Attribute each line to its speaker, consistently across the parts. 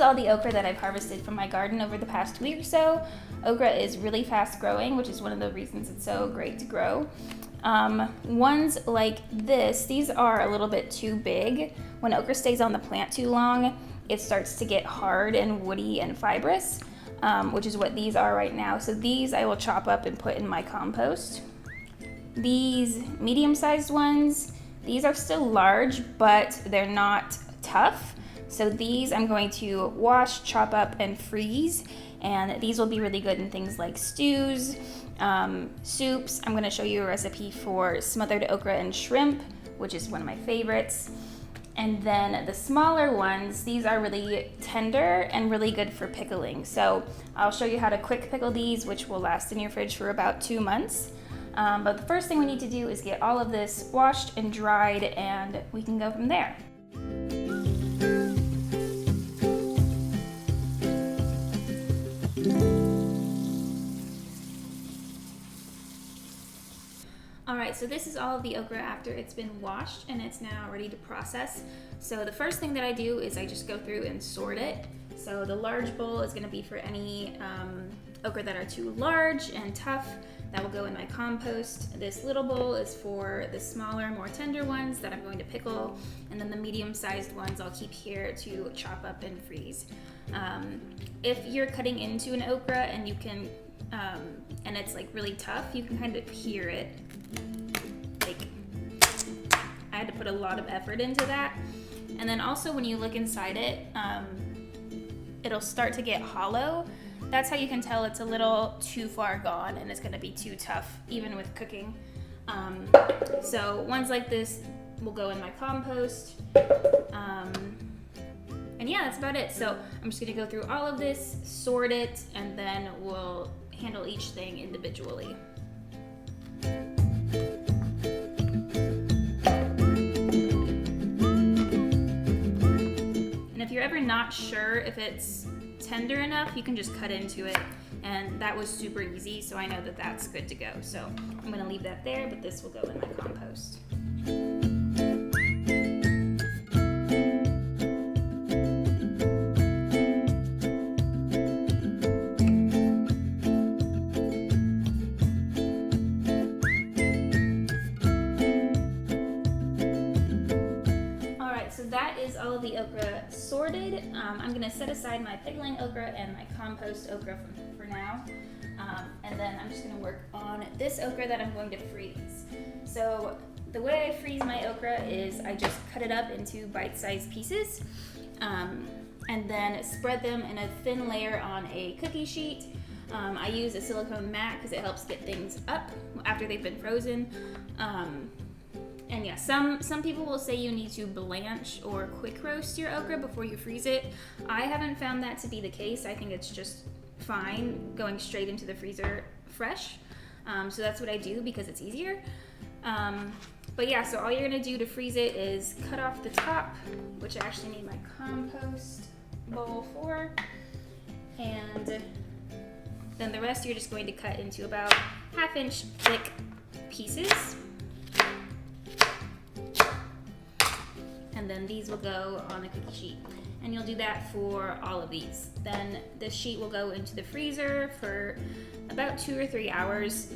Speaker 1: all the okra that I've harvested from my garden over the past week or so. Okra is really fast growing, which is one of the reasons it's so great to grow. Ones like this, these are a little bit too big. When okra stays on the plant too long, it starts to get hard and woody and fibrous, which is what these are right now. So these I will chop up and put in my compost. These medium-sized ones, these are still large, but they're not tough. So these I'm going to wash, chop up, and freeze. And these will be really good in things like stews, soups. I'm gonna show you a recipe for smothered okra and shrimp, which is one of my favorites. And then the smaller ones, these are really tender and really good for pickling. So I'll show you how to quick pickle these, which will last in your fridge for about 2 months. But the first thing we need to do is get all of this washed and dried, and we can go from there. Alright, so this is all of the okra after it's been washed, and it's now ready to process. So the first thing that I do is I just go through and sort it. So the large bowl is going to be for any okra that are too large and tough. That will go in my compost. This little bowl is for the smaller, more tender ones that I'm going to pickle, and then the medium-sized ones I'll keep here to chop up and freeze. If you're cutting into an okra and you can, and it's like really tough, you can kind of hear it. Like, I had to put a lot of effort into that. And then also when you look inside it, it'll start to get hollow. That's how you can tell it's a little too far gone and it's gonna be too tough, even with cooking. So ones like this will go in my compost. And yeah, that's about it. So I'm just gonna go through all of this, sort it, and then we'll handle each thing individually. And if you're ever not sure if it's tender enough, you can just cut into it, and that was super easy, so I know that that's good to go. So I'm gonna leave that there, but this will go in my compost. So that is all of the okra sorted. I'm gonna set aside my pickling okra and my compost okra for now. And then I'm just gonna work on this okra that I'm going to freeze. So the way I freeze my okra is I just cut it up into bite-sized pieces, and then spread them in a thin layer on a cookie sheet. I use a silicone mat because it helps get things up after they've been frozen. And yeah, some people will say you need to blanch or quick roast your okra before you freeze it. I haven't found that to be the case. I think it's just fine going straight into the freezer fresh. So that's what I do because it's easier. But yeah, so all you're gonna do to freeze it is cut off the top, which I actually need my compost bowl for. And then the rest you're just going to cut into about 1/2 inch thick pieces. And then these will go on the cookie sheet. And you'll do that for all of these. Then this sheet will go into the freezer for about 2 or 3 hours.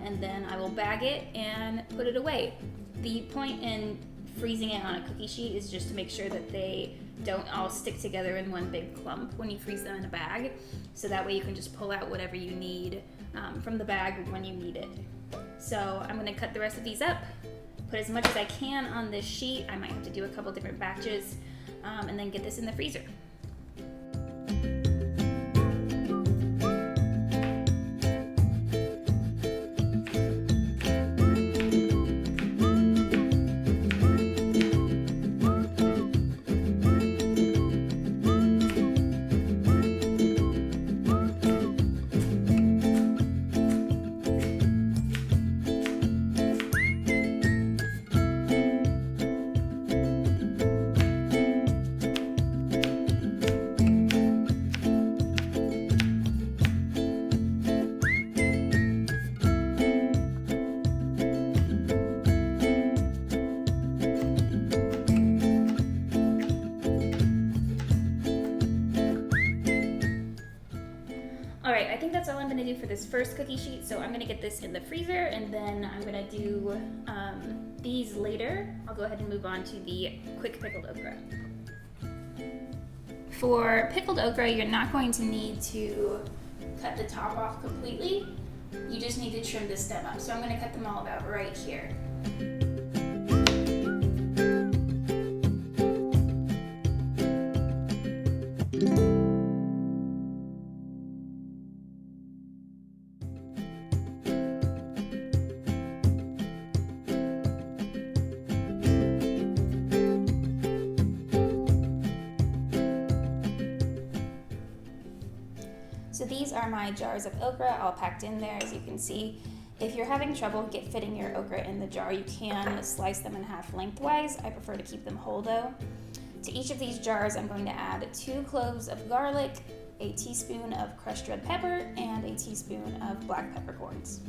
Speaker 1: And then I will bag it and put it away. The point in freezing it on a cookie sheet is just to make sure that they don't all stick together in one big clump when you freeze them in a bag. So that way you can just pull out whatever you need from the bag when you need it. So I'm gonna cut the rest of these up, put as much as I can on this sheet. I might have to do a couple different batches, and then get this in the freezer. do for this first cookie sheet. So I'm gonna get this in the freezer, and then I'm gonna do these later. I'll go ahead and move on to the quick pickled okra. For pickled okra, you're not going to need to cut the top off completely. You just need to trim the stem up. So I'm gonna cut them all about right here. So these are my jars of okra all packed in there, as you can see. If you're having trouble fitting your okra in the jar, you can slice them in half lengthwise. I prefer to keep them whole though. To each of these jars, I'm going to add 2 cloves of garlic, a teaspoon of crushed red pepper, and a teaspoon of black peppercorns.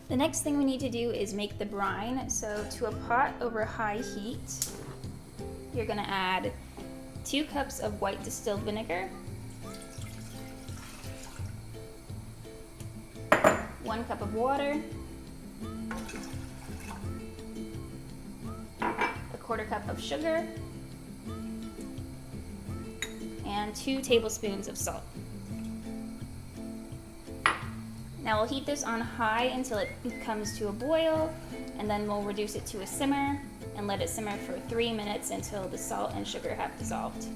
Speaker 1: The next thing we need to do is make the brine. So to a pot over high heat, you're gonna add 2 cups of white distilled vinegar, 1 cup of water, 1/4 cup of sugar, and 2 tablespoons of salt. Now we'll heat this on high until it comes to a boil, and then we'll reduce it to a simmer and let it simmer for 3 minutes until the salt and sugar have dissolved.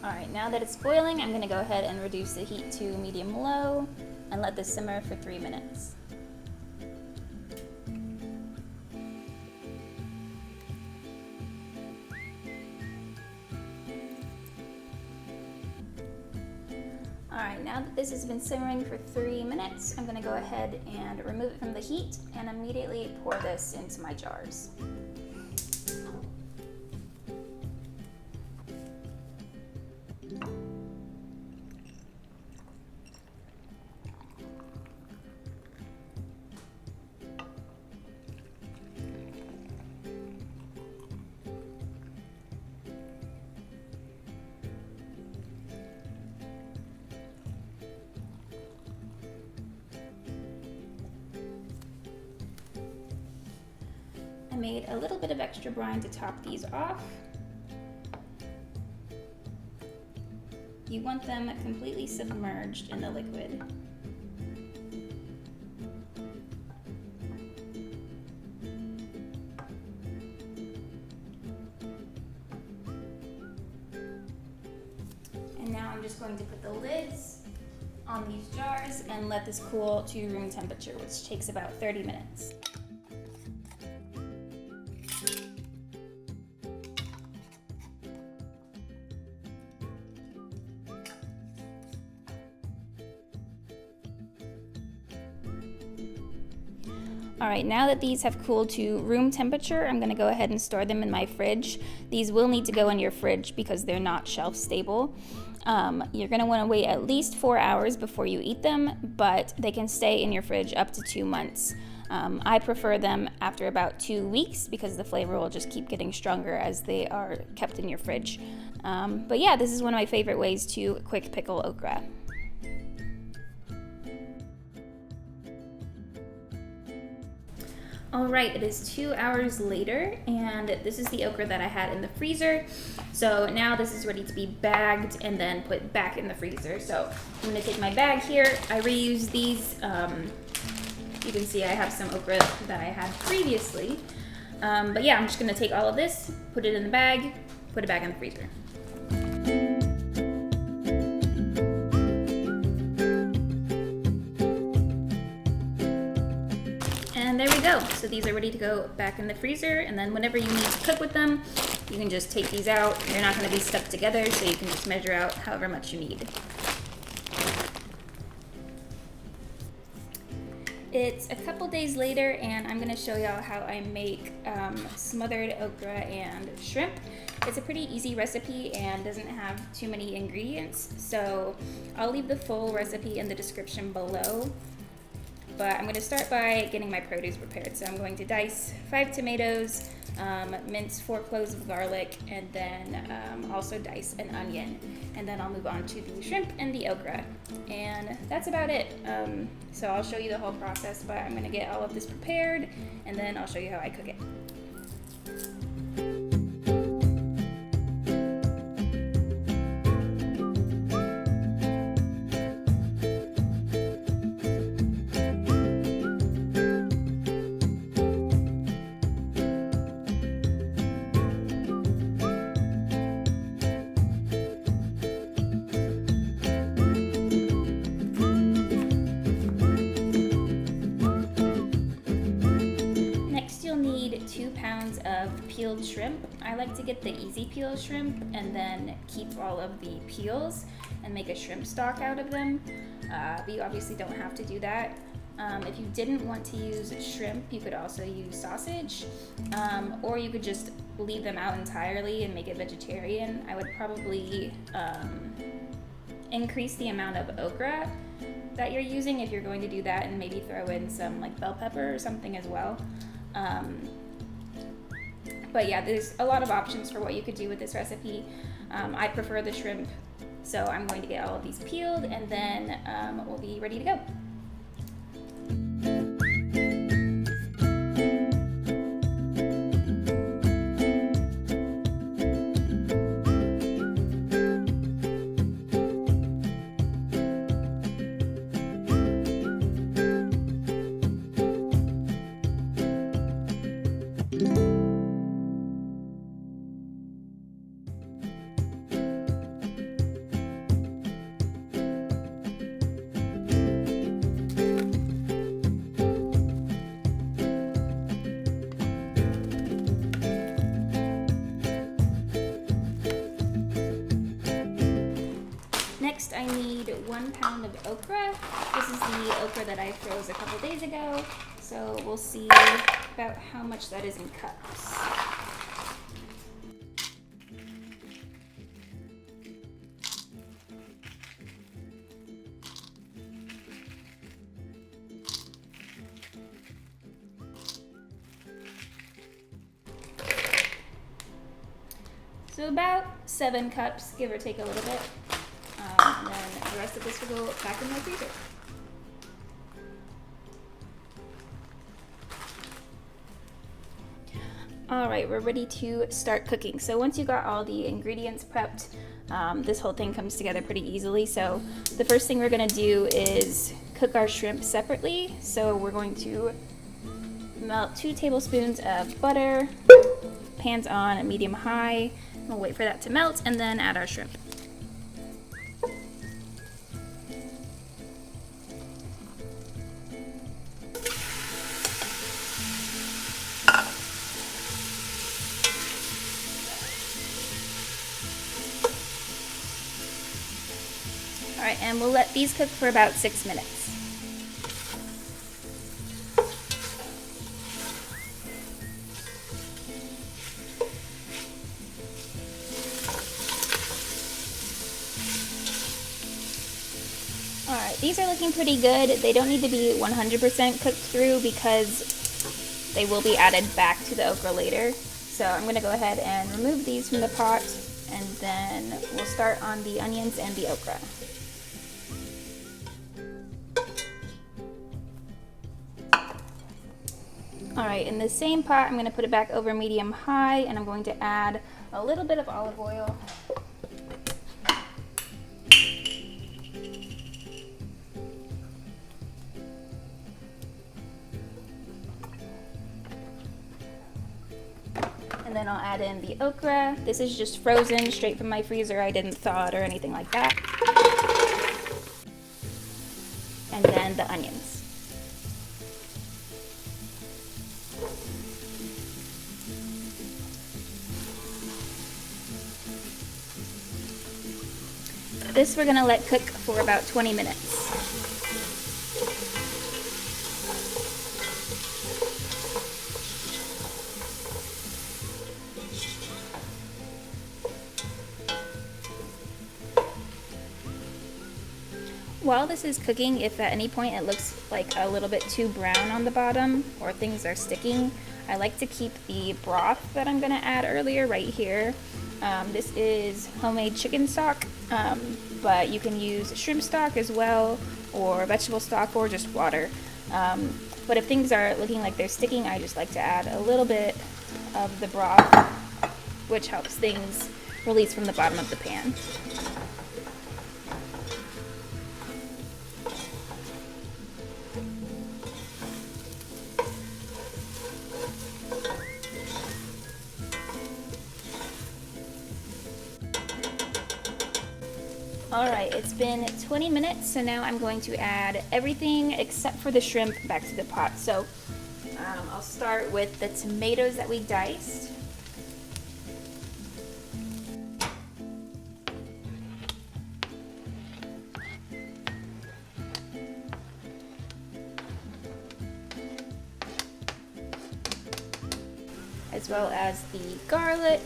Speaker 1: Alright, now that it's boiling, I'm going to go ahead and reduce the heat to medium-low and let this simmer for 3 minutes. Alright, now that this has been simmering for 3 minutes, I'm going to go ahead and remove it from the heat and immediately pour this into my jars. I made a little bit of extra brine to top these off. You want them completely submerged in the liquid. And now I'm just going to put the lids on these jars and let this cool to room temperature, which takes about 30 minutes. Alright, now that these have cooled to room temperature, I'm going to go ahead and store them in my fridge. These will need to go in your fridge because they're not shelf stable. You're going to want to wait at least 4 hours before you eat them, but they can stay in your fridge up to 2 months. I prefer them after about 2 weeks because the flavor will just keep getting stronger as they are kept in your fridge. But yeah, this is one of my favorite ways to quick pickle okra. Alright, it is 2 hours later, and this is the okra that I had in the freezer. So now this is ready to be bagged and then put back in the freezer. So I'm going to take my bag here. I reuse these. You can see I have some okra that I had previously. But yeah, I'm just going to take all of this, put it in the bag, put it back in the freezer. And there we go. So these are ready to go back in the freezer, and then whenever you need to cook with them, you can just take these out. They're not going to be stuck together, so you can just measure out however much you need. It's a couple days later, and I'm gonna show y'all how I make smothered okra and shrimp. It's a pretty easy recipe and doesn't have too many ingredients, so I'll leave the full recipe in the description below. But I'm gonna start by getting my produce prepared. So I'm going to dice 5 tomatoes, mince 4 cloves of garlic, and then also dice an onion. And then I'll move on to the shrimp and the okra. And that's about it. So I'll show you the whole process, but I'm gonna get all of this prepared, and then I'll show you how I cook it. Need 2 pounds of peeled shrimp. I like to get the easy peel shrimp and then keep all of the peels and make a shrimp stock out of them. But you obviously don't have to do that. If you didn't want to use shrimp, you could also use sausage, or you could just leave them out entirely and make it vegetarian. I would probably increase the amount of okra that you're using if you're going to do that, and maybe throw in some like bell pepper or something as well. But yeah, there's a lot of options for what you could do with this recipe. I prefer the shrimp, so I'm going to get all of these peeled, and then we'll be ready to go. Next, I need 1 pound of okra. This is the okra that I froze a couple days ago, so we'll see about how much that is in cups. So about 7 cups, give or take a little bit. And then the rest of this will go back in my freezer. All right, we're ready to start cooking. So once you got all the ingredients prepped, this whole thing comes together pretty easily. So the first thing we're gonna do is cook our shrimp separately. So we're going to melt 2 tablespoons of butter, pans on at medium-high. We'll wait for that to melt and then add our shrimp. All right, and we'll let these cook for about 6 minutes. All right, these are looking pretty good. They don't need to be 100% cooked through because they will be added back to the okra later. So I'm gonna go ahead and remove these from the pot, and then we'll start on the onions and the okra. All right, in the same pot, I'm gonna put it back over medium-high, and I'm going to add a little bit of olive oil. And then I'll add in the okra. This is just frozen straight from my freezer. I didn't thaw it or anything like that. And then the onions. This we're gonna let cook for about 20 minutes. while this is cooking, if at any point it looks like a little bit too brown on the bottom or things are sticking, I like to keep the broth that I'm gonna add earlier right here. This is homemade chicken stock, but you can use shrimp stock as well, or vegetable stock, or just water. But if things are looking like they're sticking, I just like to add a little bit of the broth, which helps things release from the bottom of the pan. Alright, it's been 20 minutes, so now I'm going to add everything except for the shrimp back to the pot. So I'll start with the tomatoes that we diced. As well as the garlic.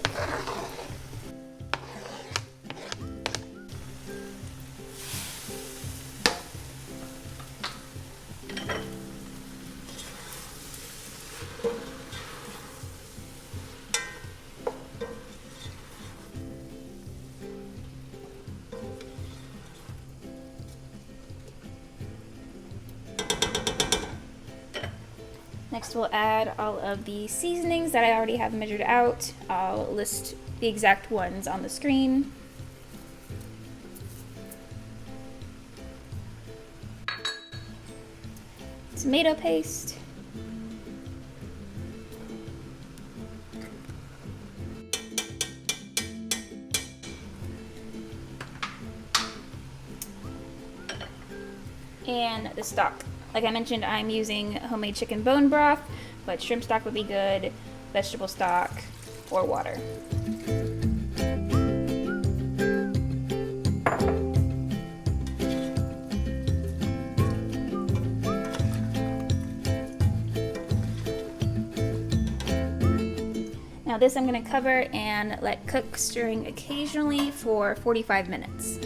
Speaker 1: Next we'll add all of the seasonings that I already have measured out. I'll list the exact ones on the screen. Tomato paste. And the stock. Like I mentioned, I'm using homemade chicken bone broth, but shrimp stock would be good, vegetable stock, or water. Now this I'm going to cover and let cook, stirring occasionally for 45 minutes.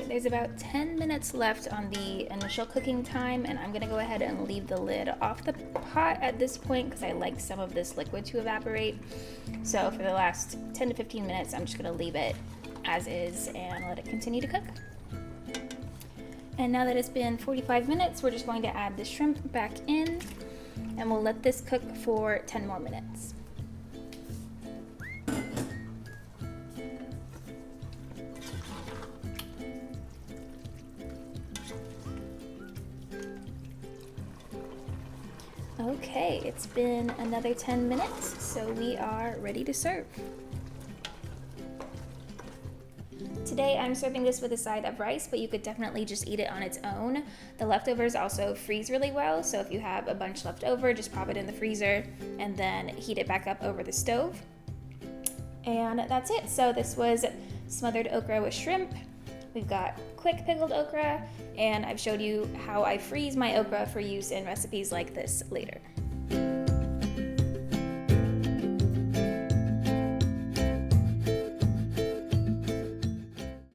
Speaker 1: There's about 10 minutes left on the initial cooking time, and I'm gonna go ahead and leave the lid off the pot at this point because I like some of this liquid to evaporate. So for the last 10 to 15 minutes, I'm just gonna leave it as is and let it continue to cook. And now that it's been 45 minutes, we're just going to add the shrimp back in, and we'll let this cook for 10 more minutes. Okay, it's been another 10 minutes, so we are ready to serve. Today I'm serving this with a side of rice, but you could definitely just eat it on its own. The leftovers also freeze really well, so if you have a bunch left over, just pop it in the freezer and then heat it back up over the stove. And that's it. So this was smothered okra with shrimp. We've got quick pickled okra, and I've showed you how I freeze my okra for use in recipes like this later.